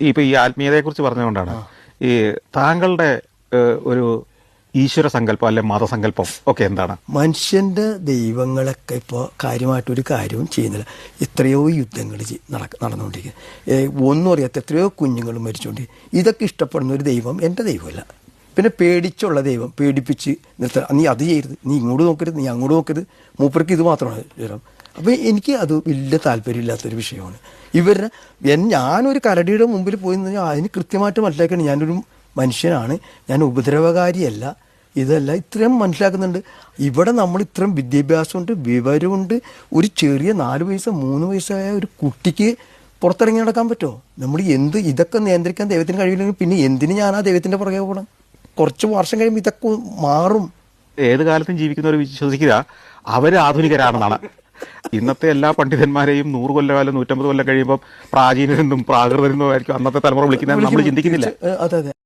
ഇപ്പൊ ഈ ആത്മീയതയെക്കുറിച്ച് പറഞ്ഞുകൊണ്ടാണ് ഈ താങ്കളുടെ ഒരു ഈശ്വര സങ്കല്പം അല്ലെ മതസങ്കല്പം ഒക്കെ എന്താണ്? മനുഷ്യന്റെ ദൈവങ്ങളൊക്കെ ഇപ്പോൾ കാര്യമായിട്ടൊരു കാര്യവും ചെയ്യുന്നില്ല. എത്രയോ യുദ്ധങ്ങൾ നടന്നുകൊണ്ടിരിക്കുന്നത്, ഒന്നും അറിയാത്ത എത്രയോ കുഞ്ഞുങ്ങൾ മരിച്ചുകൊണ്ടിരിക്കും. ഇതൊക്കെ ഇഷ്ടപ്പെടുന്ന ഒരു ദൈവം എൻ്റെ ദൈവമല്ല. പിന്നെ പേടിച്ചുള്ള ദൈവം, പേടിപ്പിച്ച് നിർത്തുക, നീ അത് ചെയ്യരുത്, നീ ഇങ്ങോട്ട് നോക്കരുത്, നീ അങ്ങോട്ട് നോക്കരുത്, മൂപ്പർക്ക് ഇത് മാത്രമാണ് ഇഷ്ടം. അപ്പോൾ എനിക്ക് അത് വലിയ താല്പര്യമില്ലാത്തൊരു വിഷയമാണ്. ഞാനൊരു കരടിയുടെ മുമ്പിൽ പോയി കഴിഞ്ഞാൽ അതിന് കൃത്യമായിട്ട് മനസ്സിലാക്കണം ഞാനൊരു മനുഷ്യനാണ്, ഞാൻ ഉപദ്രവകാരിയല്ല, ഇതല്ല, ഇത്രയും മനസ്സിലാക്കുന്നുണ്ട്. ഇവിടെ നമ്മൾ ഇത്രയും വിദ്യാഭ്യാസമുണ്ട്, വിവരമുണ്ട്. ഒരു ചെറിയ 4 വയസ്സ് 3 വയസ്സായ ഒരു കുട്ടിക്ക് പുറത്തിറങ്ങി നടക്കാൻ പറ്റുമോ? നമ്മൾ ഇതൊക്കെ നിയന്ത്രിക്കാൻ ദൈവത്തിന് കഴിയില്ലെങ്കിൽ പിന്നെ എന്തിന് ഞാൻ ആ ദൈവത്തിൻ്റെ പുറകെ പോകണം? കുറച്ച് വർഷം കഴിയുമ്പോൾ ഇതൊക്കെ മാറും. ഏത് കാലത്തും ജീവിക്കുന്നവർ വിശ്വസിക്കുക അവർ ആധുനികരാണെന്നാണ്. ഇന്നത്തെ എല്ലാ പണ്ഡിതന്മാരെയും 100 കൊല്ലകാലം 150 കൊല്ലം കഴിയുമ്പോൾ പ്രാചീനരെന്നും പ്രാകൃതരെന്നും ആയിരിക്കും അന്നത്തെ തലമുറ വിളിക്കുന്നത്. നമ്മൾ ചിന്തിക്കുന്നില്ല. അതെ.